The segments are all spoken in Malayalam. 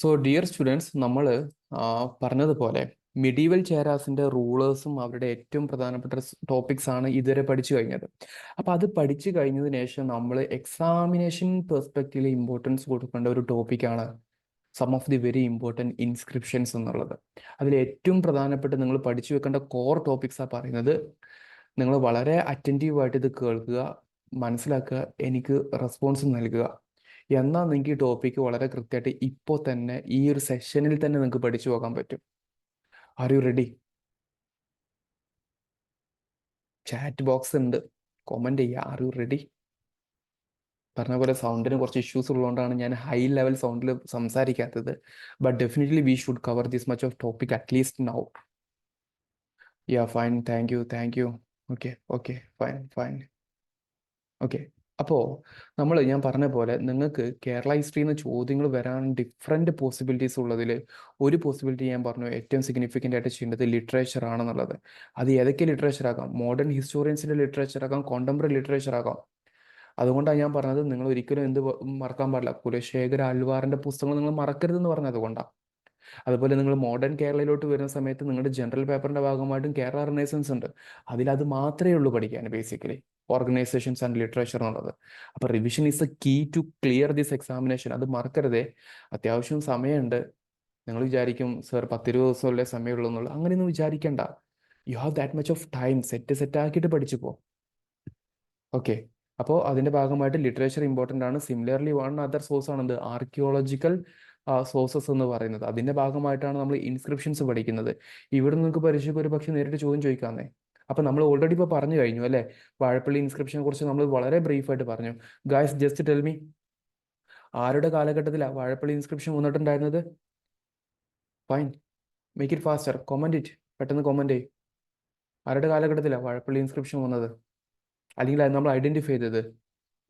സോ ഡിയർ സ്റ്റുഡൻസ്, നമ്മൾ പറഞ്ഞതുപോലെ മിഡീവൽ ചേരാസിന്റെ റൂളേഴ്സും അവരുടെ ഏറ്റവും പ്രധാനപ്പെട്ട ടോപ്പിക്സ് ആണ് ഇതുവരെ പഠിച്ചു കഴിഞ്ഞത്. അപ്പോൾ അത് പഠിച്ചു കഴിഞ്ഞതിന് ശേഷം നമ്മൾ എക്സാമിനേഷൻ പെർസ്പെക്റ്റീവിൽ ഇമ്പോർട്ടൻസ് കൊടുക്കേണ്ട ഒരു ടോപ്പിക്കാണ് some of the very important inscriptions എന്നുള്ളത്. അതിൽ ഏറ്റവും പ്രധാനപ്പെട്ട് നിങ്ങൾ പഠിച്ചു വെക്കേണ്ട കോർ ടോപ്പിക്സാണ് പറയുന്നത്. നിങ്ങൾ വളരെ അറ്റൻറ്റീവായിട്ട് ഇത് കേൾക്കുക, മനസ്സിലാക്കുക, എനിക്ക് റെസ്പോൺസ് നൽകുക. എന്നാൽ നിങ്ങൾക്ക് ഈ ടോപ്പിക്ക് വളരെ കൃത്യമായിട്ട് ഇപ്പോൾ തന്നെ ഈ ഒരു സെഷനിൽ തന്നെ നിങ്ങൾക്ക് പഠിച്ചു പോകാൻ പറ്റും. Are you ready? Chat box ഉണ്ട്, കമൻറ്റ് ചെയ്യുക. Are you ready? പറഞ്ഞ പോലെ സൗണ്ടിന് കുറച്ച് ഇഷ്യൂസ് ഉള്ളതുകൊണ്ടാണ് ഞാൻ ഹൈ ലെവൽ സൗണ്ടിൽ സംസാരിക്കാത്തത്. But definitely we should cover this much of topic at least now. Ya fine, thank you, thank you. Okay okay, fine fine. Okay, അപ്പോൾ ഞാൻ പറഞ്ഞ പോലെ നിങ്ങൾക്ക് കേരള ഹിസ്റ്ററിയിൽ നിന്ന് ചോദ്യങ്ങൾ വരാൻ ഡിഫറെൻറ്റ് പോസിബിലിറ്റീസ് ഉള്ളതിൽ ഒരു പോസിബിലിറ്റി ഞാൻ പറഞ്ഞു, ഏറ്റവും സിഗ്നിഫിക്കൻ്റ് ആയിട്ട് ചെയ്യേണ്ടത് ലിറ്ററേച്ചർ ആണെന്നുള്ളത്. അത് ഏതൊക്കെ ലിറ്ററേച്ചർ ആകാം? മോഡേൺ ഹിസ്റ്റോറിയൻസിൻ്റെ ലിറ്ററേച്ചർ ആകാം, കോണ്ടംപററി ലിറ്ററേച്ചർ ആകാം. അതുകൊണ്ടാണ് ഞാൻ പറഞ്ഞത് നിങ്ങൾ ഒരിക്കലും മറക്കാൻ പാടില്ല, കുലശേഖര ആൽവാറിൻ്റെ പുസ്തകങ്ങൾ നിങ്ങൾ മറക്കരുതെന്ന് പറഞ്ഞത് അതുകൊണ്ടാണ്. അതുപോലെ നിങ്ങൾ മോഡേൺ കേരളയിലോട്ട് വരുന്ന സമയത്ത് നിങ്ങളുടെ ജനറൽ പേപ്പറിൻ്റെ ഭാഗമായിട്ടും കേരള റിനൈസൻസ് ഉണ്ട്. അതിലത് മാത്രമേ ഉള്ളൂ പഠിക്കാൻ, ബേസിക്കലി ഓർഗനൈസേഷൻസ് ആൻഡ് ലിറ്ററേച്ചർ എന്നുള്ളത്. അപ്പോൾ revision is a key to clear this examination. അത് മറക്കരുതേ. അത്യാവശ്യം സമയമുണ്ട്. നിങ്ങൾ വിചാരിക്കും സർ 10-20 ദിവസമല്ലേ സമയമുള്ളൂ എന്നുള്ളത്. അങ്ങനെയൊന്നും വിചാരിക്കേണ്ട. You have that much of time. സെറ്റാക്കിയിട്ട് പഠിച്ചു പോ. ഓക്കെ, അപ്പോൾ അതിൻ്റെ ഭാഗമായിട്ട് ലിറ്ററേച്ചർ ഇമ്പോർട്ടൻ്റ് ആണ്. സിമിലർലി വൺ അതർ സോഴ്സ് ആണെന്ത്? ആർക്കിയോളജിക്കൽ സോഴ്സസ് എന്ന് പറയുന്നത്. അതിൻ്റെ ഭാഗമായിട്ടാണ് നമ്മൾ ഇൻസ്ക്രിപ്ഷൻസ് പഠിക്കുന്നത്. ഇവിടെ നിങ്ങൾക്ക് പരീക്ഷയ്ക്ക് ഒരു പക്ഷേ നേരിട്ട് ചോദ്യം ചോദിക്കാമെന്നേ. അപ്പം നമ്മൾ ഓൾറെഡി ഇപ്പോൾ പറഞ്ഞു കഴിഞ്ഞു അല്ലേ? വാഴപ്പള്ളി ഇൻസ്ക്രിപ്ഷനെ കുറിച്ച് നമ്മൾ വളരെ ബ്രീഫായിട്ട് പറഞ്ഞു. ഗായ്സ്, ജസ്റ്റ് ടെൽ മീ, ആരുടെ കാലഘട്ടത്തിലാണ് വാഴപ്പള്ളി ഇൻസ്ക്രിപ്ഷൻ വന്നിട്ടുണ്ടായിരുന്നത്? Fine, make it faster, comment it, പെട്ടെന്ന് കൊമൻറ്റ് ചെയ്യും. ആരുടെ കാലഘട്ടത്തിലാണ് വാഴപ്പള്ളി ഇൻസ്ക്രിപ്ഷൻ വന്നത്? അല്ലെങ്കിൽ അത് നമ്മൾ ഐഡൻറ്റിഫൈ ചെയ്തത്?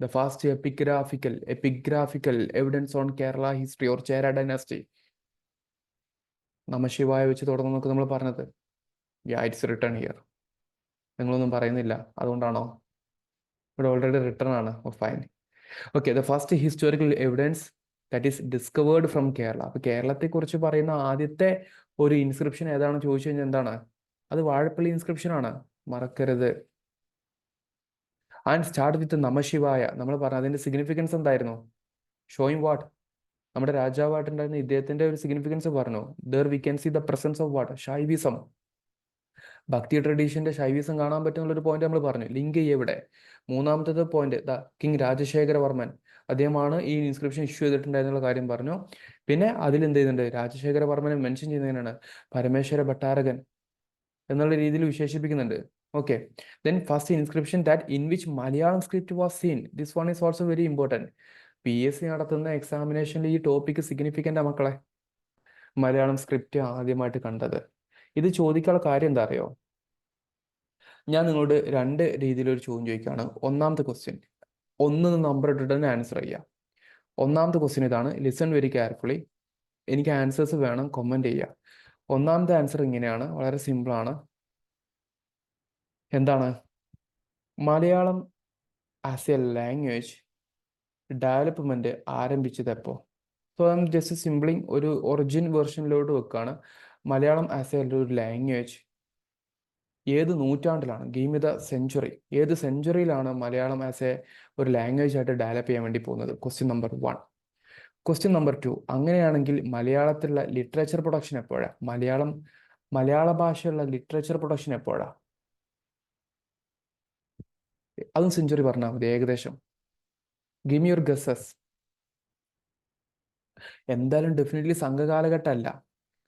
The first epigraphical evidence on Kerala history or Chera dynasty. Namah Shivaya വെച്ച് തുടങ്ങുന്നൊക്കെ നമ്മൾ പറഞ്ഞത്. യാ, ഇറ്റ്സ് റിട്ടേൺ ഹിയർ. നിങ്ങളൊന്നും പറയുന്നില്ല, അതുകൊണ്ടാണോ? ഇവിടെ ഓൾറെഡി റിട്ടേൺ ആണ്. Fine. Okay, the first historical evidence that is discovered from Kerala. അപ്പോൾ കേരളത്തെക്കുറിച്ച് പറയുന്ന ആദ്യത്തെ ഒരു ഇൻസ്ക്രിപ്ഷൻ ഏതാണെന്ന് ചോദിച്ചു കഴിഞ്ഞാൽ എന്താണ്? അത് വാഴപ്പള്ളി ഇൻസ്ക്രിപ്ഷൻ ആണ്, മറക്കരുത്. ആൻഡ് സ്റ്റാർട്ട് വിത്ത് നമശിവായ. നമ്മൾ പറഞ്ഞു അതിൻ്റെ സിഗ്നിഫിക്കൻസ് എന്തായിരുന്നു? Showing what? നമ്മുടെ രാജാവായിട്ടുണ്ടായിരുന്ന ഇദ്ദേഹത്തിന്റെ ഒരു സിഗ്നിഫിക്കൻസ് പറഞ്ഞു. There we can see the presence of what? Shaivism. Bhakti ട്രഡീഷന്റെ ശൈവിസം കാണാൻ പറ്റുന്ന ഒരു പോയിന്റ് നമ്മൾ പറഞ്ഞു. ലിങ്ക് എവിടെ? മൂന്നാമത്തെ പോയിന്റ് ദ കിങ് രാജശേഖരവർമ്മൻ, അദ്ദേഹമാണ് ഈ ഇൻസ്ക്രിപ്ഷൻ ഇഷ്യൂ ചെയ്തിട്ടുണ്ടായിരുന്നുള്ള കാര്യം പറഞ്ഞു. പിന്നെ അതിൽ എന്ത് ചെയ്യുന്നുണ്ട്? രാജശേഖരവർമ്മനെ മെൻഷൻ ചെയ്യുന്നതിനാണ് പരമേശ്വര ഭട്ടാരകൻ എന്നുള്ള രീതിയിൽ വിശേഷിപ്പിക്കുന്നുണ്ട്. Okay, then first inscription that in which Malayalam script was seen. This one is also very important. PSC നടത്തുന്ന എക്സാമിനേഷനിൽ ഈ ടോപ്പിക്ക് സിഗ്നിഫിക്കൻ്റ് മക്കളെ. മലയാളം സ്ക്രിപ്റ്റ് ആദ്യമായിട്ട് കണ്ടത്. ഇത് ചോദിക്കാനുള്ള കാര്യം എന്താ അറിയോ? ഞാൻ നിങ്ങളോട് രണ്ട് രീതിയിലൊരു ചോദ്യം ചോദിക്കുകയാണ്. ഒന്നാമത്തെ ക്വസ്റ്റ്യൻ, ഒന്ന് നമ്പർ ഇട്ടിട്ട് തന്നെ ആൻസർ ചെയ്യുക. ഒന്നാമത്തെ ക്വസ്റ്റ്യൻ ഇതാണ്. Listen very carefully. എനിക്ക് ആൻസേഴ്സ് വേണം, കമൻറ്റ് ചെയ്യുക. ഒന്നാമത്തെ ആൻസർ ഇങ്ങനെയാണ്, വളരെ സിമ്പിളാണ്. എന്താണ്? Malayalam as A language development ആരംഭിച്ചത് എപ്പോൾ? So I am just simply ഒരു ഒറിജിൻ വേർഷനിലോട്ട് വെക്കുകയാണ്. മലയാളം ആസ് എ ഒരു ലാംഗ്വേജ് ഏത് നൂറ്റാണ്ടിലാണ്? Game the century. ഏത് സെഞ്ചുറിയിലാണ് മലയാളം ആസ് എ ഒരു ലാംഗ്വേജ് ആയിട്ട് ഡെവലപ്പ് ചെയ്യാൻ വേണ്ടി പോകുന്നത്? Question number 1. ക്വസ്റ്റ്യൻ നമ്പർ 2, അങ്ങനെയാണെങ്കിൽ മലയാളത്തിലുള്ള ലിറ്ററേച്ചർ പ്രൊഡക്ഷൻ എപ്പോഴാണ്? മലയാള ഭാഷയുള്ള ലിറ്ററേച്ചർ പ്രൊഡക്ഷൻ എപ്പോഴാണ്? അതും സെഞ്ചുറി പറഞ്ഞാൽ മതി ഏകദേശം. Give me your guesses. എന്തായാലും ഡെഫിനറ്റ്ലി സംഘകാലഘട്ടമല്ല.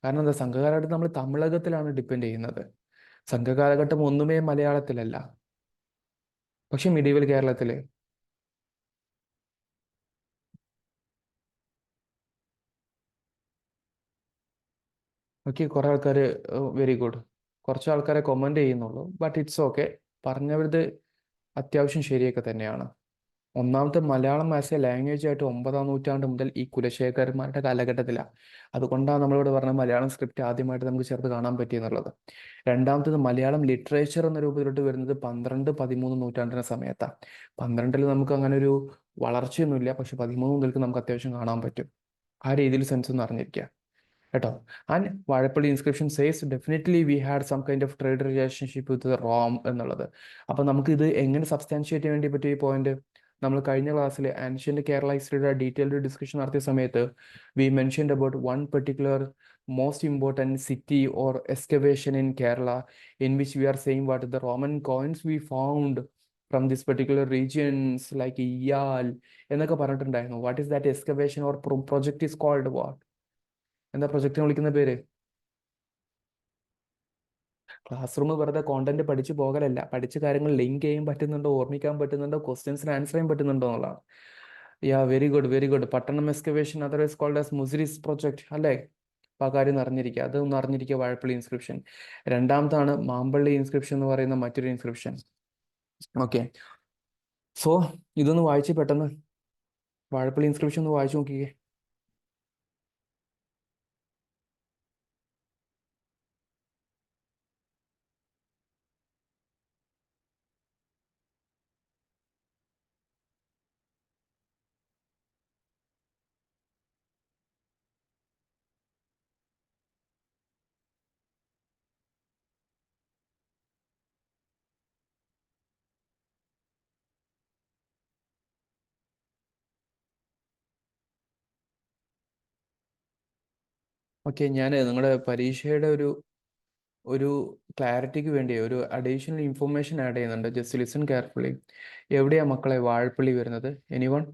കാരണം എന്താ? സംഘകാലഘട്ടം നമ്മൾ തമിഴകത്തിലാണ് ഡിപ്പെൻഡ് ചെയ്യുന്നത്. സംഘകാലഘട്ടം ഒന്നുമേ മലയാളത്തിലല്ല. പക്ഷെ മിഡീവൽ കേരളത്തില് ഓക്കെ, കുറെ ആൾക്കാർ വെരി ഗുഡ്, കുറച്ച് ആൾക്കാരെ കൊമൻറ്റ് ചെയ്യുന്നുള്ളൂ. But it's okay. പറഞ്ഞവരുത് അത്യാവശ്യം ശരിയൊക്കെ തന്നെയാണ്. ഒന്നാമത്തെ മലയാളം ആസ് എ ലാംഗ്വേജ് ആയിട്ട് 9-ാം നൂറ്റാണ്ട് മുതൽ ഈ കുലശേഖരന്മാരുടെ കാലഘട്ടത്തിലാണ്. അതുകൊണ്ടാണ് നമ്മളിവിടെ പറഞ്ഞ മലയാളം സ്ക്രിപ്റ്റ് ആദ്യമായിട്ട് നമുക്ക് ചേർത്ത് കാണാൻ പറ്റിയെന്നുള്ളത്. രണ്ടാമത്തേത് മലയാളം ലിറ്ററേച്ചർ എന്ന രൂപത്തിലോട്ട് വരുന്നത് 12-13 നൂറ്റാണ്ടിൻ്റെ സമയത്താണ്. 12-ൽ നമുക്ക് അങ്ങനെ ഒരു വളർച്ചയൊന്നുമില്ല, പക്ഷെ 13 മുതൽക്ക് നമുക്ക് അത്യാവശ്യം കാണാൻ പറ്റും. ആ രീതിയിൽ സെൻസ് ഒന്ന് അറിഞ്ഞിരിക്കുക കേട്ടോ. And Vazhappally inscription says definitely we had some kind of trade relationship with Rome എന്നുള്ളത്. അപ്പം നമുക്ക് ഇത് എങ്ങനെ സബ്സ്റ്റാൻഷിയേറ്റ് ചെയ്യാൻ വേണ്ടി പറ്റിയ ഈ പോയിന്റ്, നമ്മൾ കഴിഞ്ഞ ക്ലാസ്സിൽ ആൻഷ്യന്റ് കേരള ഹിസ്റ്ററിയുടെ ഡീറ്റെയിൽഡ് ഡിസ്കഷൻ നടത്തിയ സമയത്ത് we mentioned about one particular most important city or excavation in Kerala, in which we are saying what the Roman coins we found from this particular regions like Iyal എന്നൊക്കെ പറഞ്ഞിട്ടുണ്ടായിരുന്നു. What is that excavation or project is called what? എന്താ പ്രൊജക്റ്റിനെ വിളിക്കുന്ന പേര്? ക്ലാസ് റൂം വെറുതെ കോണ്ടന്റ് പഠിച്ചു പോകലല്ല, പഠിച്ച കാര്യങ്ങൾ ലിങ്ക് ചെയ്യാൻ പറ്റുന്നുണ്ടോ, ഓർമ്മിക്കാൻ പറ്റുന്നുണ്ടോ, ക്വസ്റ്റ്യൻസിന് ആൻസർ ചെയ്യാൻ പറ്റുന്നുണ്ടോ എന്നുള്ളതാണ്. Ya, very good very good. Pattanam excavation otherwise called as Muziris project അല്ലേ? അപ്പോൾ ആ കാര്യം അറിഞ്ഞിരിക്കുക, അതൊന്നും അറിഞ്ഞിരിക്കുക വാഴപ്പള്ളി ഇൻസ്ക്രിപ്ഷൻ. രണ്ടാമതാണ് മാമ്പള്ളി ഇൻസ്ക്രിപ്ഷൻ എന്ന് പറയുന്ന മറ്റൊരു ഇൻസ്ക്രിപ്ഷൻ. ഓക്കെ, സോ ഇതൊന്ന് വായിച്ച് പെട്ടെന്ന് വാഴപ്പള്ളി ഇൻസ്ക്രിപ്ഷൻ ഒന്ന് വായിച്ചു നോക്കിക്കേ. ഓക്കെ, ഞാൻ നിങ്ങളുടെ പരീക്ഷയുടെ ഒരു ക്ലാരിറ്റിക്ക് വേണ്ടി ഒരു അഡീഷണൽ ഇൻഫർമേഷൻ ആഡ് ചെയ്യുന്നുണ്ട്. Just listen carefully. എവിടെയാ മക്കളെ വാഴപ്പള്ളി വരുന്നത്? എനിവൺ?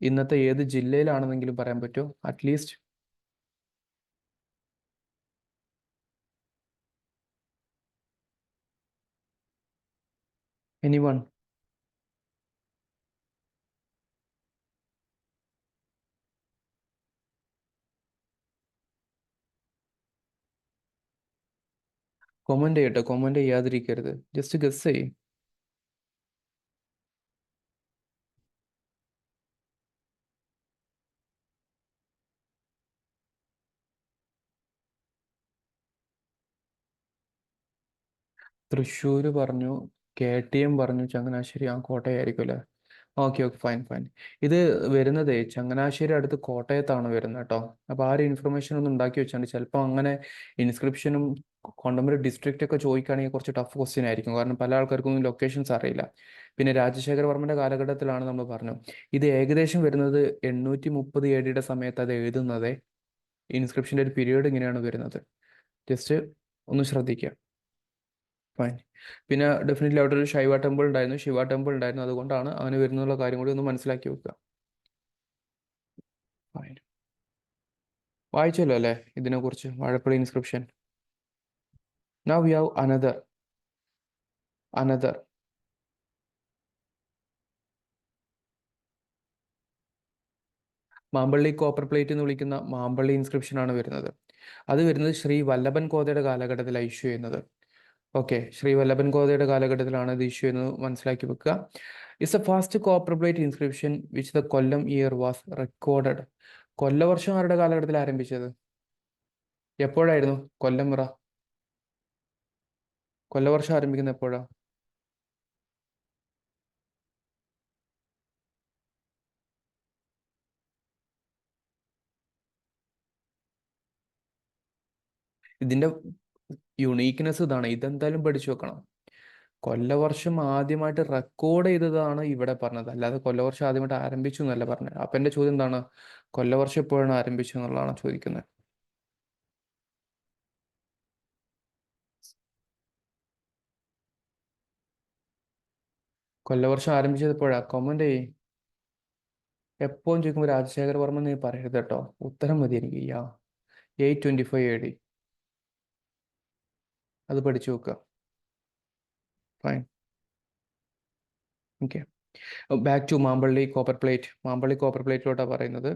ഇന്നത്തെ ഏത് ജില്ലയിലാണെന്നെങ്കിലും പറയാൻ പറ്റുമോ അറ്റ്ലീസ്റ്റ്? എനിവൺ? കൊമന്റ് ചെയ്യട്ടെ, കൊമന്റ് ചെയ്യാതിരിക്കരുത്, ജസ്റ്റ് ഗസ് ചെയ്യ്. തൃശ്ശൂർ പറഞ്ഞു, KTM പറഞ്ഞു, ചങ്ങനാശ്ശേരി ആ കോട്ടയായിരിക്കും അല്ലേ? Okay okay, fine fine. ഇത് വരുന്നതേ ചങ്ങനാശ്ശേരി അടുത്ത് കോട്ടയത്താണ് വരുന്നത് കേട്ടോ. അപ്പോൾ ആ ഒരു ഇൻഫർമേഷൻ ഒന്ന് ഉണ്ടാക്കി വെച്ചാൽ ചിലപ്പോൾ അങ്ങനെ ഇൻസ്ക്രിപ്ഷനും കോണ്ടംപററി ഡിസ്ട്രിക്റ്റ് ഒക്കെ ചോദിക്കുകയാണെങ്കിൽ കുറച്ച് ടഫ് ക്വസ്റ്റ്യൻ ആയിരിക്കും, കാരണം പല ആൾക്കാർക്കും ലൊക്കേഷൻസ് അറിയില്ല. പിന്നെ രാജശേഖര വർമ്മന്റെ കാലഘട്ടത്തിലാണ് നമ്മൾ പറഞ്ഞു. ഇത് ഏകദേശം വരുന്നത് 830 AD സമയത്ത് അത് എഴുതുന്നത്. ഇൻസ്ക്രിപ്ഷൻ്റെ ഒരു പീരീഡ് ഇങ്ങനെയാണ് വരുന്നത്. ജസ്റ്റ് ഒന്ന് ശ്രദ്ധിക്കുക. ഫൈൻ. പിന്നെ ഡെഫിനറ്റ്ലി അവിടെ ഒരു ശൈവ ടെമ്പിൾ ഉണ്ടായിരുന്നു, ശിവ ടെമ്പിൾ ഉണ്ടായിരുന്നു, അതുകൊണ്ടാണ് അങ്ങനെ വരുന്നുള്ള കാര്യം കൂടി ഒന്ന് മനസ്സിലാക്കി വെക്കുക. ഫൈൻ. വായിച്ചല്ലോ അല്ലേ ഇതിനെക്കുറിച്ച്, Vazhappally inscription? Now we have another Mampally copper plate എന്ന് വിളിക്കുന്ന മാമ്പള്ളി ഇൻസ്ക്രിപ്ഷൻ ആണ് വരുന്നത്. അത് വരുന്നത് ശ്രീ വല്ലഭൻ കോതയുടെ കാലഘട്ടത്തിലാണ് ഇഷ്യൂ ചെയ്യുന്നത്. ഓക്കെ, ശ്രീ വല്ലഭൻ കോതയുടെ കാലഘട്ടത്തിലാണ് ഇത് ഇഷ്യൂ ചെയ്യുന്നത്, മനസ്സിലാക്കി വെക്കുക. It's A fast copper plate inscription which the Kollam year was recorded. കൊല്ലവർഷം ആരുടെ കാലഘട്ടത്തിൽ ആരംഭിച്ചത്? എപ്പോഴായിരുന്നു കൊല്ലമുറ? കൊല്ലവർഷം ആരംഭിക്കുന്നത് എപ്പോഴാ? ഇതിന്റെ യുണീക്നെസ് ഇതാണ്, ഇതെന്തായാലും പഠിച്ചു വെക്കണം. കൊല്ലവർഷം ആദ്യമായിട്ട് റെക്കോർഡ് ചെയ്തതാണ് ഇവിടെ പറഞ്ഞത്, അല്ലാതെ കൊല്ലവർഷം ആദ്യമായിട്ട് ആരംഭിച്ചു എന്നല്ല പറഞ്ഞത്. അപ്പൊ എന്റെ ചോദ്യം എന്താണ്? കൊല്ലവർഷം എപ്പോഴാണ് ആരംഭിച്ചു എന്നുള്ളതാണ് ചോദിക്കുന്നത്. കൊല്ലവർഷം ആരംഭിച്ചത് എപ്പോഴാ? കമന്റ് ചെയ്യ്. എപ്പോഴും ചോദിക്കുമ്പോൾ രാജശേഖര വർമ്മ നീ പറയരുത് കേട്ടോ, ഉത്തരം മതി എനിക്ക്. 825 AD. അത് പഠിച്ചു വെക്കുക. Fine. Okay, back to Mampally copper plate. Mampally copper പ്ലേറ്റിലോട്ടാണ് പറയുന്നത്.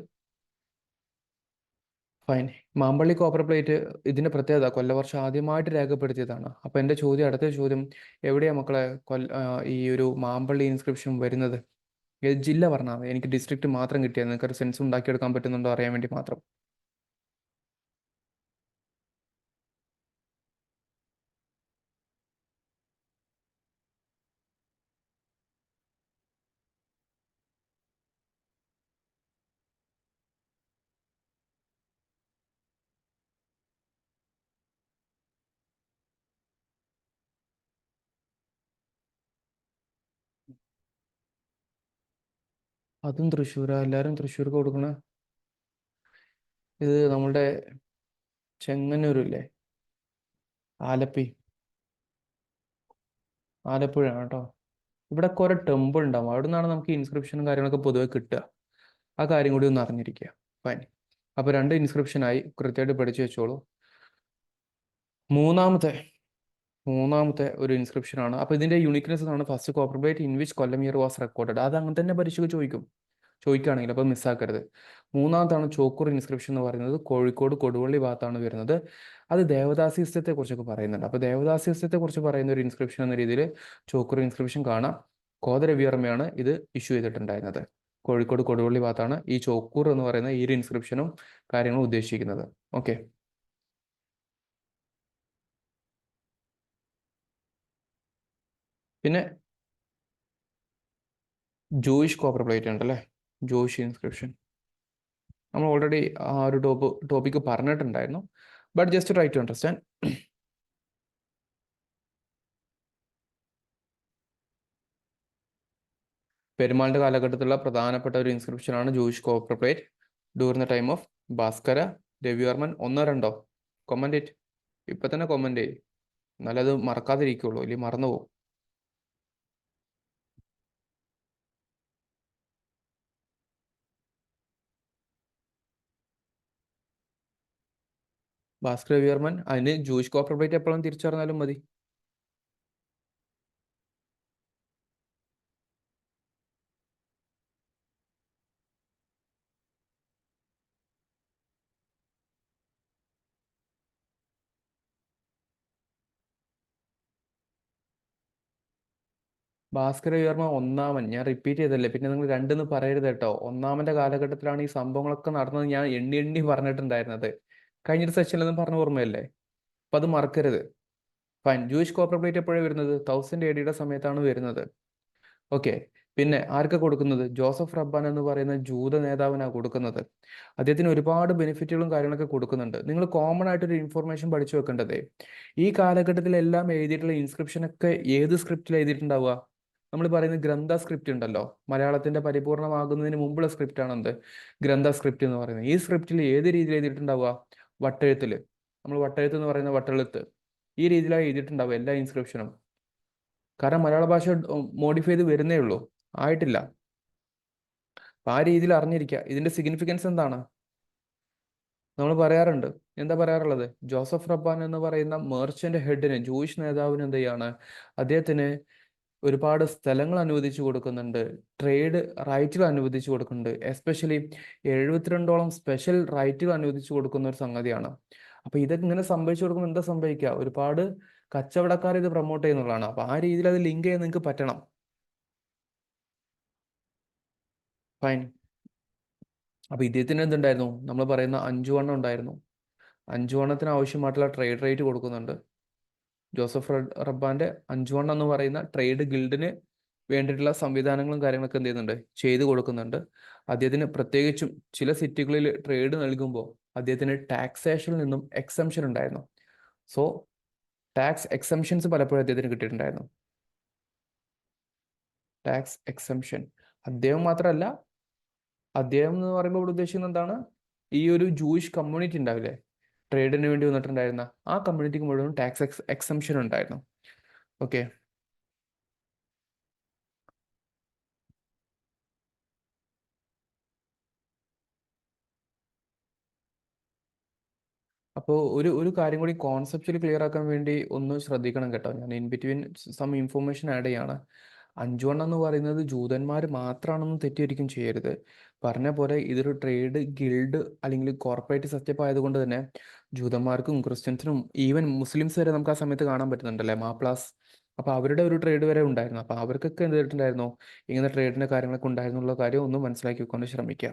ഫൈൻ. മാമ്പള്ളി കോപ്പർ പ്ലേറ്റ് ഇതിന്റെ പ്രത്യേകത കൊല്ലവർഷം ആദ്യമായിട്ട് രേഖപ്പെടുത്തിയതാണ്. അപ്പൊ എന്റെ ചോദ്യം, അടുത്ത ചോദ്യം, എവിടെയാ മക്കളെ ഈ ഒരു മാമ്പള്ളി ഇൻസ്ക്രിപ്ഷൻ വരുന്നത്? ഏത് ജില്ല പറഞ്ഞാൽ മതി, എനിക്ക് ഡിസ്ട്രിക്ട് മാത്രം കിട്ടിയത്, നിങ്ങൾക്ക് ഒരു സെൻസ് ഉണ്ടാക്കിയെടുക്കാൻ പറ്റുന്നുണ്ടോ അറിയാൻ വേണ്ടി മാത്രം. അതും തൃശ്ശൂരാ? എല്ലാരും തൃശ്ശൂർക്ക് കൊടുക്കണ? ഇത് നമ്മുടെ ചെങ്ങന്നൂരില്ലേ? ആലപ്പി, ആലപ്പുഴയാണ് കേട്ടോ. ഇവിടെ കുറെ ടെമ്പിൾ ഉണ്ടാവും, അവിടെ നിന്നാണ് നമുക്ക് ഇൻസ്ക്രിപ്ഷനും കാര്യങ്ങളൊക്കെ പൊതുവെ കിട്ടുക. ആ കാര്യം കൂടി ഒന്ന് അറിഞ്ഞിരിക്കുക. ഫൈൻ. അപ്പൊ 2 ഇൻസ്ക്രിപ്ഷനായി, കൃത്യമായിട്ട് പഠിച്ചു വെച്ചോളൂ. മൂന്നാമത്തെ മൂന്നാമത്തെ ഒരു ഇൻസ്ക്രിപ്ഷൻ ആണ്. അപ്പൊ ഇതിന്റെ യൂണിക്നെസ് ആണ് first copper plate in which Kollam year was recorded. അത് അങ്ങനെ തന്നെ പരീക്ഷയ്ക്ക് ചോദിക്കുകയാണെങ്കിൽ അപ്പൊ മിസ്സാക്കരുത്. മൂന്നാമത്താണ് ചോക്കൂർ ഇൻസ്ക്രിപ്ഷൻ എന്ന് പറയുന്നത്. കോഴിക്കോട് കൊടുവള്ളി ഭാഗത്താണ് വരുന്നത്. അത് ദേവദാസ്യത്തെ കുറിച്ചൊക്കെ പറയുന്നുണ്ട്. അപ്പൊ ദേവദാസ്യത്തെ കുറിച്ച് പറയുന്ന ഒരു ഇൻസ്ക്രിപ്ഷൻ എന്ന രീതിയിൽ ചോക്കൂർ ഇൻസ്ക്രിപ്ഷൻ കാണാം. കോതരവിവർമ്മയാണ് ഇത് ഇഷ്യൂ ചെയ്തിട്ടുണ്ടായിരുന്നത്. കോഴിക്കോട് കൊടുവള്ളി ഭാഗത്താണ് ഈ ചോക്കൂർ എന്ന് പറയുന്ന ഈ ഒരു ഇൻസ്ക്രിപ്ഷനും കാര്യങ്ങളും ഉദ്ദേശിക്കുന്നത്. ഓക്കെ. പിന്നെ ജൂയിഷ് കോപ്പർ പ്ലേറ്റ് ഉണ്ടല്ലേ, ജൂയിഷ് ഇൻസ്ക്രിപ്ഷൻ. നമ്മൾ ഓൾറെഡി ആ ഒരു ടോപ്പിക്ക് പറഞ്ഞിട്ടുണ്ടായിരുന്നു. But just try to understand. പെരുമാളിന്റെ കാലഘട്ടത്തിലുള്ള പ്രധാനപ്പെട്ട ഒരു ഇൻസ്ക്രിപ്ഷൻ ആണ് Jewish copper plate during the time of Bhaskara. Ravivarman ഒന്നോ രണ്ടോ? Comment it. ഇപ്പൊ തന്നെ കൊമന്റ് ചെയ്യും, എന്നാലേ അത് മറക്കാതിരിക്കുള്ളൂ, ഇല്ലെങ്കിൽ മറന്നു പോകും. ഭാസ്കര രവിവർമ്മൻ, അതിന് ജൂയിഷ് കോപ്പർ പ്ലേറ്റ് എപ്പോഴും തിരിച്ചറിഞ്ഞാലും മതി. ഭാസ്കര രവിവർമ്മ ഒന്നാമൻ, ഞാൻ റിപ്പീറ്റ് ചെയ്തല്ലേ, പിന്നെ നിങ്ങൾ രണ്ടെന്ന് പറയരുത് കേട്ടോ. ഒന്നാമന്റെ കാലഘട്ടത്തിലാണ് ഈ സംഭവങ്ങളൊക്കെ നടന്നത്, ഞാൻ എണ്ണി എണ്ണി പറഞ്ഞിട്ടുണ്ടായിരുന്നത്. കഴിഞ്ഞൊരു സെഷനിലൊന്നും പറഞ്ഞ ഓർമ്മയല്ലേ? അപ്പൊ അത് മറക്കരുത്. ഫൈൻ. ജൂയിഷ് കോപ്പർ പ്ലേറ്റ് എപ്പോഴാണ് വരുന്നത്? 1000 AD സമയത്താണ് വരുന്നത്. ഓക്കെ. പിന്നെ ആർക്കാ കൊടുക്കുന്നത്? ജോസഫ് റബ്ബാൻ എന്ന് പറയുന്ന ജൂത നേതാവിനാണ് കൊടുക്കുന്നത്. അദ്ദേഹത്തിന് ഒരുപാട് ബെനിഫിറ്റുകളും കാര്യങ്ങളൊക്കെ കൊടുക്കുന്നുണ്ട്. നിങ്ങൾ കോമൺ ആയിട്ടൊരു ഇൻഫർമേഷൻ പഠിച്ചു വെക്കേണ്ടതേ, ഈ കാലഘട്ടത്തിലെല്ലാം എഴുതിയിട്ടുള്ള ഇൻസ്ക്രിപ്ഷൻ ഒക്കെ ഏത് സ്ക്രിപ്റ്റിൽ എഴുതിയിട്ടുണ്ടാവുക? നമ്മൾ പറയുന്ന ഗ്രന്ഥ സ്ക്രിപ്റ്റ് ഉണ്ടല്ലോ, മലയാളത്തിന്റെ പരിപൂർണമാകുന്നതിന് മുമ്പുള്ള സ്ക്രിപ്റ്റ് ആണ് എന്ത്? ഗ്രന്ഥ സ്ക്രിപ്റ്റ് എന്ന് പറയുന്നത്. ഈ സ്ക്രിപ്റ്റിൽ ഏത് രീതിയിൽ എഴുതിയിട്ടുണ്ടാവുക? വട്ടെഴുത്തില്. നമ്മൾ വട്ടെഴുത്ത് എന്ന് പറയുന്ന വട്ടെഴുത്ത്, ഈ രീതിയിലാണ് എഴുതിയിട്ടുണ്ടാവുക എല്ലാ ഇൻസ്ക്രിപ്ഷനും. കാരണം മലയാള ഭാഷ മോഡിഫൈ ചെയ്ത് വരുന്നേ ഉള്ളൂ, ആയിട്ടില്ല. അപ്പൊ ആ രീതിയിൽ അറിഞ്ഞിരിക്കുക. ഇതിന്റെ സിഗ്നിഫിക്കൻസ് എന്താണ്? നമ്മൾ പറയാറുണ്ട്, എന്താ പറയാറുള്ളത്? ജോസഫ് റബ്ബാൻ എന്ന് പറയുന്ന മെർച്ചന്റ് ഹെഡിന്, ജൂയിഷ് നേതാവിന് എന്ത് ചെയ്യാണ്? അദ്ദേഹത്തിന് ഒരുപാട് സ്ഥലങ്ങൾ അനുവദിച്ചു കൊടുക്കുന്നുണ്ട്, ട്രേഡ് റൈറ്റുകൾ അനുവദിച്ചു കൊടുക്കുന്നുണ്ട്. എസ്പെഷ്യലി 72ഓളം സ്പെഷ്യൽ റൈറ്റുകൾ അനുവദിച്ചു കൊടുക്കുന്ന ഒരു സംഗതിയാണ്. അപ്പൊ ഇതൊക്കെ ഇങ്ങനെ സംഭവിച്ചു കൊടുക്കുമ്പോൾ എന്താ സംഭവിക്കുക? ഒരുപാട് കച്ചവടക്കാർ ഇത് പ്രൊമോട്ട് ചെയ്യുന്നതാണ്. അപ്പൊ ആ രീതിയിൽ അത് ലിങ്ക് ചെയ്യാൻ നിങ്ങൾക്ക് പറ്റണം. ഫൈൻ. അപ്പൊ ഇദ്ദേഹത്തിന് എന്തുണ്ടായിരുന്നു? നമ്മൾ പറയുന്ന 5 വണ്ണം ഉണ്ടായിരുന്നു. 5 വണ്ണത്തിന് ആവശ്യമായിട്ടുള്ള ട്രേഡ് റേറ്റ് കൊടുക്കുന്നുണ്ട്. ജോസഫ് റബ്ബാന്റെ 5 വണ്ണം എന്ന് പറയുന്ന ട്രേഡ് ഗിൽഡിന് വേണ്ടിയിട്ടുള്ള സംവിധാനങ്ങളും കാര്യങ്ങളൊക്കെ എന്ത് ചെയ്യുന്നുണ്ട്? ചെയ്തു കൊടുക്കുന്നുണ്ട്. അദ്ദേഹത്തിന് പ്രത്യേകിച്ചും ചില സിറ്റികളിൽ ട്രേഡ് നൽകുമ്പോൾ അദ്ദേഹത്തിന് ടാക്സേഷനിൽ നിന്നും എക്സംഷൻ ഉണ്ടായിരുന്നു. സോ ടാക്സ് എക്സംഷൻസ് പലപ്പോഴും അദ്ദേഹത്തിന് കിട്ടിയിട്ടുണ്ടായിരുന്നു. Tax exemption. അദ്ദേഹം മാത്രമല്ല, അദ്ദേഹം എന്ന് പറയുമ്പോൾ ഇവിടെ ഉദ്ദേശിക്കുന്നത് എന്താണ്? ഈ ഒരു ജൂയിഷ് കമ്മ്യൂണിറ്റി ഉണ്ടാവില്ലേ, ട്രേഡിന് വേണ്ടി വന്നിട്ടുണ്ടായിരുന്ന ആ കമ്മ്യൂണിറ്റിക്ക് മുഴുവൻ ടാക്സ് എക്സംഷൻ ഉണ്ടായിരുന്നു. ഓക്കെ. അപ്പോൾ ഒരു കാര്യം കൂടി കോൺസെപ്ച്വലി ക്ലിയർ ആക്കാൻ വേണ്ടി ഒന്ന് ശ്രദ്ധിക്കണം കേട്ടോ. ഞാൻ in between some information add ചെയ്യാണ്. 5 വണ്ണം എന്ന് പറയുന്നത് ജൂതന്മാർ മാത്രമാണെന്ന് തെറ്റിദ്ധരിക്കും ചെയ്യരുത്. പറഞ്ഞ പോലെ ഇതൊരു ട്രേഡ് ഗിൽഡ് അല്ലെങ്കിൽ കോർപ്പറേറ്റ് സെറ്റപ്പ് ആയതുകൊണ്ട് തന്നെ ജൂതന്മാർക്കും ക്രിസ്ത്യൻസിനും ഈവൻ മുസ്ലിംസ് വരെ നമുക്ക് ആ സമയത്ത് കാണാൻ പറ്റുന്നുണ്ടല്ലേ, മാപ്ലാസ്. അപ്പൊ അവരുടെ ഒരു ട്രേഡ് വരെ ഉണ്ടായിരുന്നു. അപ്പൊ അവർക്കൊക്കെ എന്ത് ചെയ്തിട്ടുണ്ടായിരുന്നു? ഇങ്ങനെ ട്രേഡിന്റെ കാര്യങ്ങളൊക്കെ ഉണ്ടായിരുന്നുള്ള കാര്യം ഒന്ന് മനസ്സിലാക്കിക്കൊണ്ട് ശ്രമിക്കുക.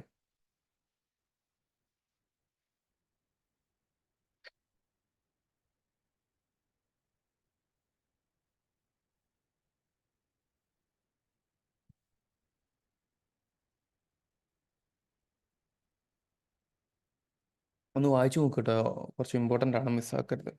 ഒന്ന് വായിച്ചു നോക്കട്ടോ, കുറച്ച് ഇമ്പോർട്ടൻ്റ് ആണ്, മിസ്സാക്കരുത്.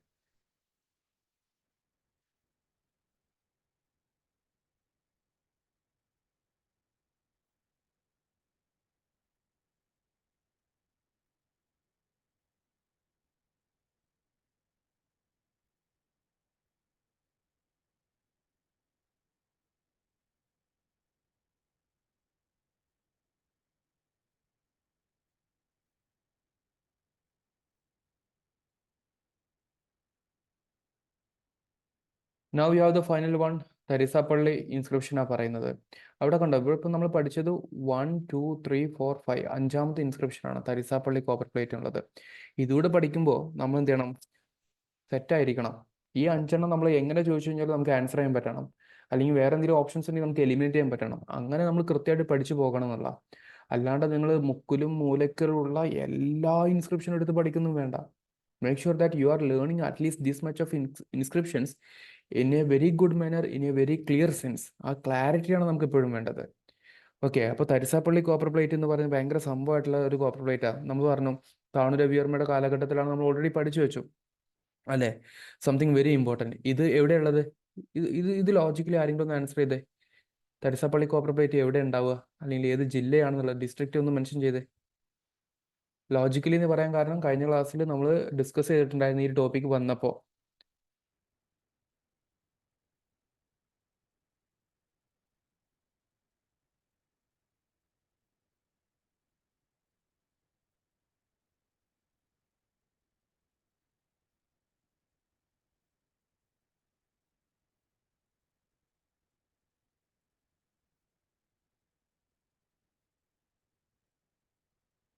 Now you have the final one, Tharisapally ഇൻസ്ക്രിപ്ഷനാണ് പറയുന്നത്. അവിടെ കണ്ടോ, ഇവിടെ ഇപ്പം നമ്മൾ പഠിച്ചത് 1 2 3 4 5 അഞ്ചാമത്തെ ഇൻസ്ക്രിപ്ഷനാണ് തരിസാപ്പള്ളി കോപ്പർ പ്ലേറ്റ് ഉള്ളത്. ഇതുകൂടെ പഠിക്കുമ്പോൾ നമ്മൾ എന്ത് ചെയ്യണം, സെറ്റായിരിക്കണം. ഈ അഞ്ചെണ്ണം നമ്മൾ എങ്ങനെ ചോദിച്ചു കഴിഞ്ഞാൽ നമുക്ക് ആൻസർ ചെയ്യാൻ പറ്റണം, അല്ലെങ്കിൽ വേറെ എന്തെങ്കിലും ഓപ്ഷൻസ് ഉണ്ടെങ്കിൽ നമുക്ക് എലിമിനേറ്റ് ചെയ്യാൻ പറ്റണം. അങ്ങനെ നമ്മൾ കൃത്യമായിട്ട് പഠിച്ചു പോകണം എന്നുള്ള. അല്ലാണ്ട് നിങ്ങൾ മുക്കിലും മൂലക്കലുള്ള എല്ലാ ഇൻസ്ക്രിപ്ഷനും എടുത്ത് പഠിക്കൊന്നും വേണ്ട. Make sure that you are learning at least this much of inscriptions in A very good manner, in A very clear sense. ആ ക്ലാരിറ്റിയാണ് നമുക്ക് എപ്പോഴും വേണ്ടത്. ഓക്കെ, അപ്പോൾ തരിസാപ്പള്ളി കോപ്പർ പ്ലേറ്റ് എന്ന് പറയുന്നത് ഭയങ്കര സംഭവമായിട്ടുള്ള ഒരു കോപ്പർ പ്ലേറ്റാണ്. നമ്മൾ പറഞ്ഞു താണു രവിവർമ്മയുടെ കാലഘട്ടത്തിലാണ് നമ്മൾ ഓൾറെഡി പഠിച്ചു വെച്ചു അല്ലേ. Something very important. ഇത് എവിടെയുള്ളത്? ഇത് ലോജിക്കലി ആരെങ്കിലും ഒന്ന് ആൻസർ ചെയ്തേ. തരിസാപ്പള്ളി കോപ്പർ പ്ലേറ്റ് എവിടെ ഉണ്ടാവുക, അല്ലെങ്കിൽ ഏത് ജില്ലയാണെന്നുള്ളത് ഡിസ്ട്രിക്റ്റ് ഒന്ന് മെൻഷൻ ചെയ്തേ. ലോജിക്കലി എന്ന് പറയാൻ കാരണം കഴിഞ്ഞ ക്ലാസ്സിൽ നമ്മൾ ഡിസ്കസ് ചെയ്തിട്ടുണ്ടായിരുന്നു ഈ ടോപ്പിക്ക് വന്നപ്പോൾ.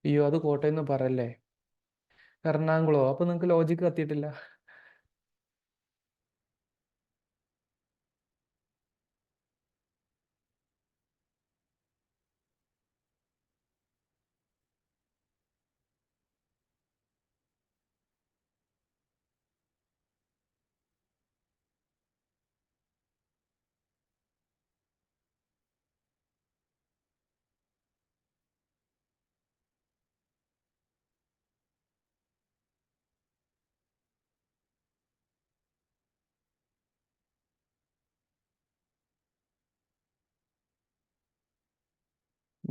അയ്യോ, അത് കോട്ടയം എന്ന് പറയല്ലേ, എറണാകുളമോ? അപ്പൊ നിങ്ങൾക്ക് ലോജിക്ക് കത്തിയിട്ടില്ല.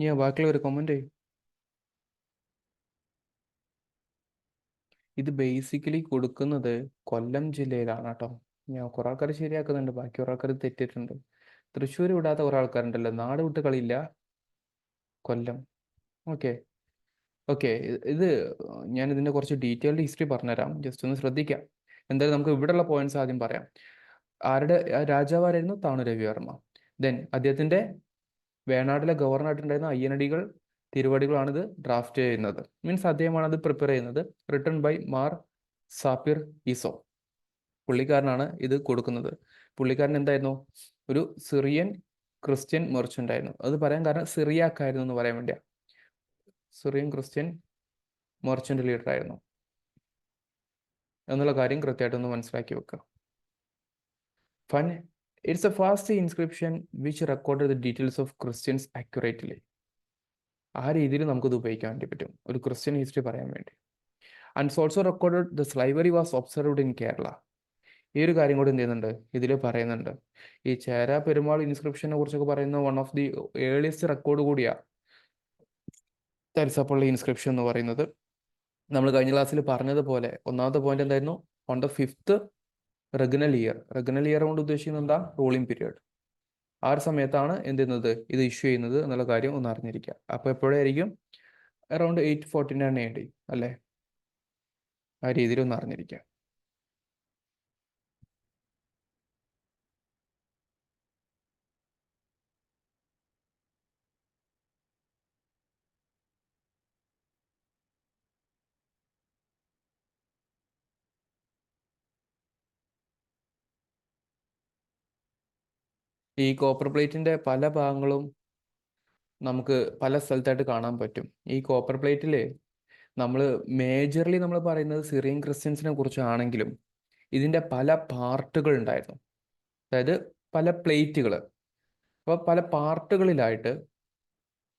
ഞാൻ ബാക്കിയുള്ള ഒരു കമന്റ് ചെയ്യും. ഇത് ബേസിക്കലി കൊടുക്കുന്നത് കൊല്ലം ജില്ലയിലാണ് കേട്ടോ. ഞാൻ കുറെ ആൾക്കാർ ശരിയാക്കുന്നുണ്ട്, ബാക്കി കുറെ ആൾക്കാർ തെറ്റിയിട്ടുണ്ട്. തൃശ്ശൂർ വിടാത്ത കുറെ ആൾക്കാരുണ്ടല്ലോ, നാട് വിട്ട് കളിയില്ല. കൊല്ലം. ഓക്കെ. ഓക്കെ, ഇത് ഞാൻ ഇതിൻ്റെ കുറച്ച് ഡീറ്റെയിൽഡ് ഹിസ്റ്ററി പറഞ്ഞുതരാം, ജസ്റ്റ് ഒന്ന് ശ്രദ്ധിക്കാം. എന്തായാലും നമുക്ക് ഇവിടെയുള്ള പോയിന്റ്സ് ആദ്യം പറയാം. രാജാവായിരുന്നു താണു രവിവർമ്മ. ദെൻ അദ്ദേഹത്തിൻ്റെ വേണാട്ടിലെ ഗവർണറായിട്ടുണ്ടായിരുന്ന അയ്യനടികൾ തിരുവടികളാണിത് ഡ്രാഫ്റ്റ് ചെയ്യുന്നത്. മീൻസ് അദ്ദേഹമാണ് അത് പ്രിപ്പയർ ചെയ്യുന്നത്. Written by Mar Sapir Iso. പുള്ളിക്കാരനാണ് ഇത് കൊടുക്കുന്നത്. പുള്ളിക്കാരൻ എന്തായിരുന്നു? ഒരു സിറിയൻ ക്രിസ്ത്യൻ മെർച്ചൻ്റ് ആയിരുന്നു. അത് പറയാൻ കാരണം സിറിയാക്കായിരുന്നു എന്ന് പറയാൻ വേണ്ടിയാണ്. സിറിയൻ ക്രിസ്ത്യൻ മെർച്ചൻ്റ് ലീഡർ ആയിരുന്നു എന്നുള്ള കാര്യം കൃത്യമായിട്ടൊന്ന് മനസ്സിലാക്കി വെക്കുക. Fun, it's A fast inscription which record the details of Christians accurately. ആ രീതിയിൽ നമുക്കിത് ഉപയോഗിക്കാൻ വേണ്ടി പറ്റും, ഒരു ക്രിസ്ത്യൻ ഹിസ്റ്ററി പറയാൻ വേണ്ടി. And also recorded the സ്ലൈവറി was observed in Kerala. ഈ ഒരു കാര്യം കൂടി എന്ത് ചെയ്യുന്നുണ്ട്, ഇതിൽ പറയുന്നുണ്ട്. ഈ ചേര പെരുമാൾ ഇൻസ്ക്രിപ്ഷനെ കുറിച്ചൊക്കെ പറയുന്ന one of the earliest record കൂടിയാണ് തരിസാപ്പള്ളി ഇൻസ്ക്രിപ്ഷൻ എന്ന് പറയുന്നത്. നമ്മൾ കഴിഞ്ഞ ക്ലാസ്സിൽ പറഞ്ഞതുപോലെ ഒന്നാമത്തെ പോയിന്റ് എന്തായിരുന്നു? On the 5th regnal year. Regnal year കൊണ്ട് ഉദ്ദേശിക്കുന്നത് എന്താ? Ruling period. ആ ഒരു സമയത്താണ് എന്ത് ചെയ്യുന്നത്, ഇത് ഇഷ്യൂ ചെയ്യുന്നത് എന്നുള്ള കാര്യം ഒന്ന് അറിഞ്ഞിരിക്കുക. അപ്പോൾ എപ്പോഴായിരിക്കും? അറൗണ്ട് 849 AD അല്ലേ? ആ രീതിയിൽ ഒന്ന് അറിഞ്ഞിരിക്കുക. ഈ കോപ്പർ പ്ലേറ്റിന്റെ പല ഭാഗങ്ങളും നമുക്ക് പല സ്ഥലത്തായിട്ട് കാണാൻ പറ്റും. ഈ കോപ്പർ പ്ലേറ്റിൽ നമ്മൾ മേജർലി നമ്മൾ പറയുന്നത് സിറിയൻ ക്രിസ്ത്യൻസിനെ കുറിച്ചാണെങ്കിലും ഇതിൻ്റെ പല പാർട്ടുകൾ ഉണ്ടായിരുന്നു. അതായത് പല പ്ലേറ്റുകൾ. അപ്പോൾ പല പാർട്ടുകളിലായിട്ട്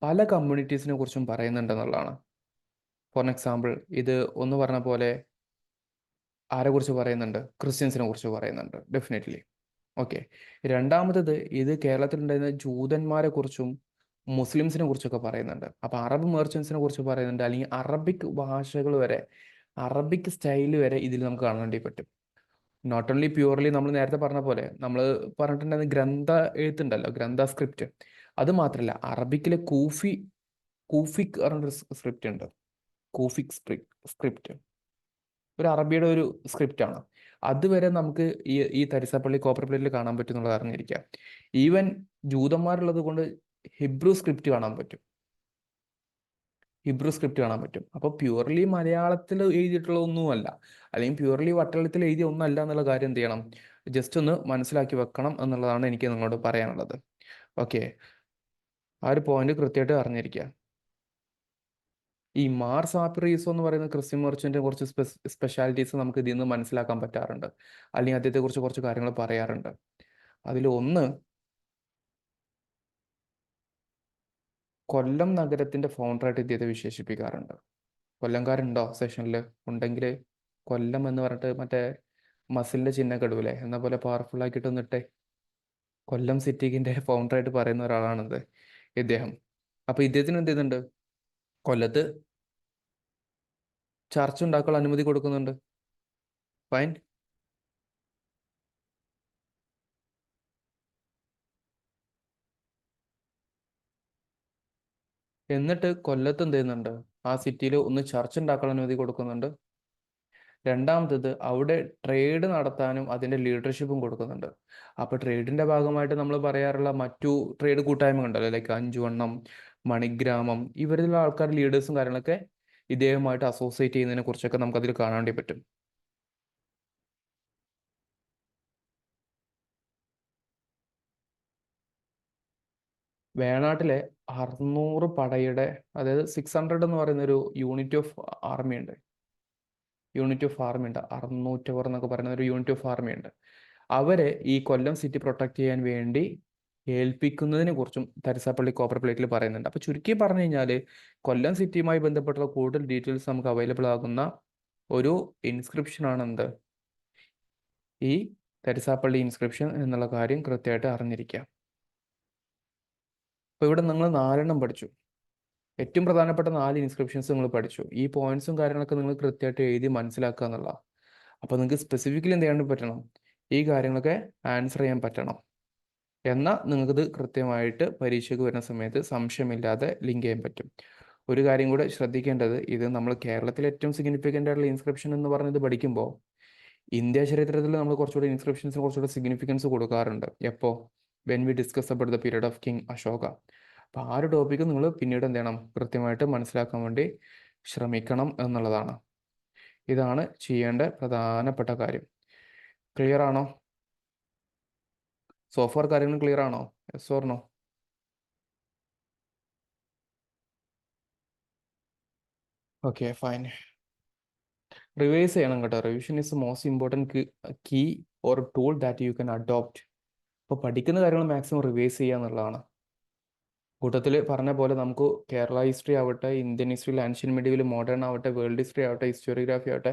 പല കമ്മ്യൂണിറ്റീസിനെ കുറിച്ചും പറയുന്നുണ്ടെന്നുള്ളതാണ്. ഫോർ എക്സാമ്പിൾ, ഇത് ഒന്ന് പറഞ്ഞ പോലെ ആരെ കുറിച്ച് പറയുന്നുണ്ട്? ക്രിസ്ത്യൻസിനെ കുറിച്ച് പറയുന്നുണ്ട് ഡെഫിനറ്റ്ലി. ഓക്കെ. രണ്ടാമത്തത്, ഇത് കേരളത്തിലുണ്ടായിരുന്ന ജൂതന്മാരെ കുറിച്ചും മുസ്ലിംസിനെ കുറിച്ചൊക്കെ പറയുന്നുണ്ട്. അപ്പോൾ അറബ് മെർച്ചൻസിനെ കുറിച്ച് പറയുന്നുണ്ട്, അല്ലെങ്കിൽ അറബിക് ഭാഷകൾ വരെ, അറബിക് സ്റ്റൈൽ വരെ ഇതിൽ നമുക്ക് കാണാൻ വേണ്ടി പറ്റും. നോട്ട് ഓൺലി പ്യൂർലി നമ്മൾ നേരത്തെ പറഞ്ഞ പോലെ നമ്മൾ പറഞ്ഞിട്ടുണ്ടായിരുന്ന ഗ്രന്ഥ എഴുത്തുണ്ടല്ലോ, ഗ്രന്ഥ സ്ക്രിപ്റ്റ്. അത് മാത്രമല്ല, അറബിക്കിലെ കൂഫിക് പറഞ്ഞൊരു സ്ക്രിപ്റ്റ് ഉണ്ട്. കൂഫിക് സ്ക്രിപ്റ്റ്. ഒരു അറബിയുടെ ഒരു സ്ക്രിപ്റ്റാണ്. അതുവരെ നമുക്ക് ഈ തരിസാപ്പള്ളി കോപ്പർപ്ലേറ്റിൽ കാണാൻ പറ്റും എന്നുള്ളത് അറിഞ്ഞിരിക്കാം. ഈവൻ ജൂതന്മാരുള്ളത് കൊണ്ട് ഹിബ്രു സ്ക്രിപ്റ്റ് കാണാൻ പറ്റും. ഹിബ്രു സ്ക്രിപ്റ്റ് കാണാൻ പറ്റും. അപ്പോൾ പ്യുവർലി മലയാളത്തിൽ എഴുതിയിട്ടുള്ള ഒന്നുമല്ല, അല്ലെങ്കിൽ പ്യുവർലി വട്ടളത്തിൽ എഴുതിയ ഒന്നല്ല എന്നുള്ള കാര്യം എന്ത് ചെയ്യണം, ജസ്റ്റ് ഒന്ന് മനസ്സിലാക്കി വെക്കണം എന്നുള്ളതാണ് എനിക്ക് നിങ്ങളോട് പറയാനുള്ളത്. ഓക്കെ, ആ ഒരു പോയിന്റ് കൃത്യമായിട്ട് അറിഞ്ഞിരിക്കുക. ഈ മാർ സാപ്പിറീസോ എന്ന് പറയുന്ന ക്രിസ്ത്യൻ മെർച്ചൻ്റെ കുറച്ച് സ്പെഷ്യാലിറ്റീസ് നമുക്ക് ഇതിൽ നിന്ന് മനസ്സിലാക്കാൻ പറ്റാറുണ്ട്, അല്ലെങ്കിൽ അദ്ദേഹത്തെക്കുറിച്ച് കുറച്ച് കാര്യങ്ങൾ പറയാറുണ്ട്. അതിൽ ഒന്ന്, കൊല്ലം നഗരത്തിന്റെ ഫൗണ്ടറായിട്ട് ഇദ്ദേഹത്തെ വിശേഷിപ്പിക്കാറുണ്ട്. കൊല്ലംകാരുണ്ടോ സെഷനിൽ? ഉണ്ടെങ്കിൽ കൊല്ലം എന്ന് പറഞ്ഞിട്ട് മറ്റേ മസിലിന്റെ ചിഹ്നമൊക്കെ ഇടൂലേ, എന്ന പോലെ പവർഫുൾ ആക്കിയിട്ട് നിന്നിട്ടെ. കൊല്ലം സിറ്റിക്കിന്റെ ഫൗണ്ടറായിട്ട് പറയുന്ന ഒരാളാണിത് ഇദ്ദേഹം. അപ്പൊ ഇദ്ദേഹത്തിന് എന്ത് ചെയ്യുന്നുണ്ട്, കൊല്ലത്ത് ചർച്ച് ഉണ്ടാക്കാൻ അനുമതി കൊടുക്കുന്നുണ്ട്. ഫൈൻ. എന്നിട്ട് കൊല്ലത്ത് എന്ത് ചെയ്യുന്നുണ്ട്, ആ സിറ്റിയിൽ ഒന്ന് ചർച്ച് ഉണ്ടാക്കാൻ അനുമതി കൊടുക്കുന്നുണ്ട്. രണ്ടാമത്തത്, അവിടെ ട്രേഡ് നടത്താനും അതിൻ്റെ ലീഡർഷിപ്പും കൊടുക്കുന്നുണ്ട്. അപ്പോൾ ട്രേഡിൻ്റെ ഭാഗമായിട്ട് നമ്മൾ പറയാറുള്ള മറ്റു ട്രേഡ് കൂട്ടായ്മ ഉണ്ടല്ലോ, ലൈക്ക് അഞ്ചുവണ്ണം, മണിഗ്രാമം, ഇവരിലുള്ള ആൾക്കാർ ലീഡേഴ്സും കാര്യങ്ങളൊക്കെ ഇദ്ദേഹമായിട്ട് അസോസിയേറ്റ് ചെയ്യുന്നതിനെ കുറിച്ചൊക്കെ നമുക്കതിൽ കാണാൻ വേണ്ടി പറ്റും. വേണാട്ടിലെ 600 പടയുടെ, അതായത് 600 എന്ന് പറയുന്ന ഒരു യൂണിറ്റ് ഓഫ് ആർമി ഉണ്ട്. 600 എന്നൊക്കെ പറയുന്ന ഒരു യൂണിറ്റ് ഓഫ് ആർമി ഉണ്ട്. അവരെ ഈ കൊല്ലം സിറ്റി പ്രൊട്ടക്ട് ചെയ്യാൻ വേണ്ടി ഏൽപ്പിക്കുന്നതിനെ കുറിച്ചും തരിസാപ്പള്ളി കോപ്പർ പ്ലേറ്റിൽ പറയുന്നുണ്ട്. അപ്പോൾ ചുരുക്കി പറഞ്ഞു കഴിഞ്ഞാൽ, കൊല്ലം സിറ്റിയുമായി ബന്ധപ്പെട്ടുള്ള കൂടുതൽ ഡീറ്റെയിൽസ് നമുക്ക് അവൈലബിൾ ആകുന്ന ഒരു ഇൻസ്ക്രിപ്ഷൻ ആണ് എന്ത്, ഈ തരിസാപ്പള്ളി ഇൻസ്ക്രിപ്ഷൻ എന്നുള്ള കാര്യം കൃത്യമായിട്ട് അറിഞ്ഞിരിക്കുക. അപ്പോൾ ഇവിടെ നിങ്ങൾ 4 പഠിച്ചു. ഏറ്റവും പ്രധാനപ്പെട്ട 4 ഇൻസ്ക്രിപ്ഷൻസ് നിങ്ങൾ പഠിച്ചു. ഈ പോയിന്റ്സും കാര്യങ്ങളൊക്കെ നിങ്ങൾ കൃത്യമായിട്ട് എഴുതി മനസ്സിലാക്കുക എന്നുള്ള. അപ്പോൾ നിങ്ങൾക്ക് സ്പെസിഫിക്കലി എന്ത് ചെയ്യാൻ പറ്റണം, ഈ കാര്യങ്ങളൊക്കെ ആൻസർ ചെയ്യാൻ പറ്റണം. എന്നാൽ നിങ്ങൾക്കിത് കൃത്യമായിട്ട് പരീക്ഷയ്ക്ക് വരുന്ന സമയത്ത് സംശയമില്ലാതെ ലിങ്ക് ചെയ്യാൻ പറ്റും. ഒരു കാര്യം കൂടെ ശ്രദ്ധിക്കേണ്ടത്, ഇത് നമ്മൾ കേരളത്തിലെ ഏറ്റവും സിഗ്നിഫിക്കൻ്റ് ആയിട്ടുള്ള ഇൻസ്ക്രിപ്ഷൻ എന്ന് പറഞ്ഞത് പഠിക്കുമ്പോൾ, ഇന്ത്യ ചരിത്രത്തിൽ നമ്മൾ കുറച്ചുകൂടി ഇൻസ്ക്രിപ്ഷൻസിന് കുറച്ചുകൂടി സിഗ്നിഫിക്കൻസ് കൊടുക്കാറുണ്ട്. എപ്പോൾ? When we discuss about the period of king Ashoka. അപ്പോൾ ആ ഒരു ടോപ്പിക്ക് നിങ്ങൾ പിന്നീട് എന്ത് ചെയ്യണം, കൃത്യമായിട്ട് മനസ്സിലാക്കാൻ വേണ്ടി ശ്രമിക്കണം എന്നുള്ളതാണ്. ഇതാണ് ചെയ്യേണ്ട പ്രധാനപ്പെട്ട കാര്യം. ക്ലിയർ ആണോ? സോഫ്റ്റ്വെയർ കാര്യങ്ങൾ ക്ലിയർ ആണോ? Yes or no? Okay, fine. Revise ചെയ്യണം കേട്ടോ. Revision is most important key or tool that you can adopt. അപ്പോൾ പഠിക്കുന്ന കാര്യങ്ങൾ മാക്സിമം റിവൈസ് ചെയ്യുക എന്നുള്ളതാണ്. കൂട്ടത്തിൽ പറഞ്ഞ പോലെ നമുക്ക് കേരള ഹിസ്റ്ററി ആവട്ടെ, ഇന്ത്യൻ ഹിസ്റ്ററിയിൽ ആൻഷ്യൻ മിഡീവൽ, മോഡേൺ ആവട്ടെ, വേൾഡ് ഹിസ്റ്ററി ആവട്ടെ, ഹിസ്റ്റോറിയോഗ്രാഫി ആവട്ടെ,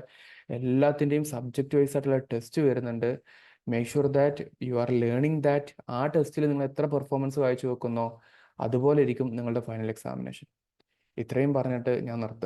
എല്ലാത്തിൻ്റെയും സബ്ജക്റ്റ് വൈസ് ആയിട്ടുള്ള ടെസ്റ്റ് വരുന്നുണ്ട്. Make sure that you are learning that. ആ ടെസ്റ്റിൽ നിങ്ങൾ എത്ര പെർഫോമൻസ് കാഴ്ച വെക്കുന്നോ അതുപോലെ ഇരിക്കും നിങ്ങളുടെ ഫൈനൽ എക്സാമിനേഷൻ. ഇത്രയും പറഞ്ഞിട്ട് ഞാൻ നിർത്തുകയാണ്.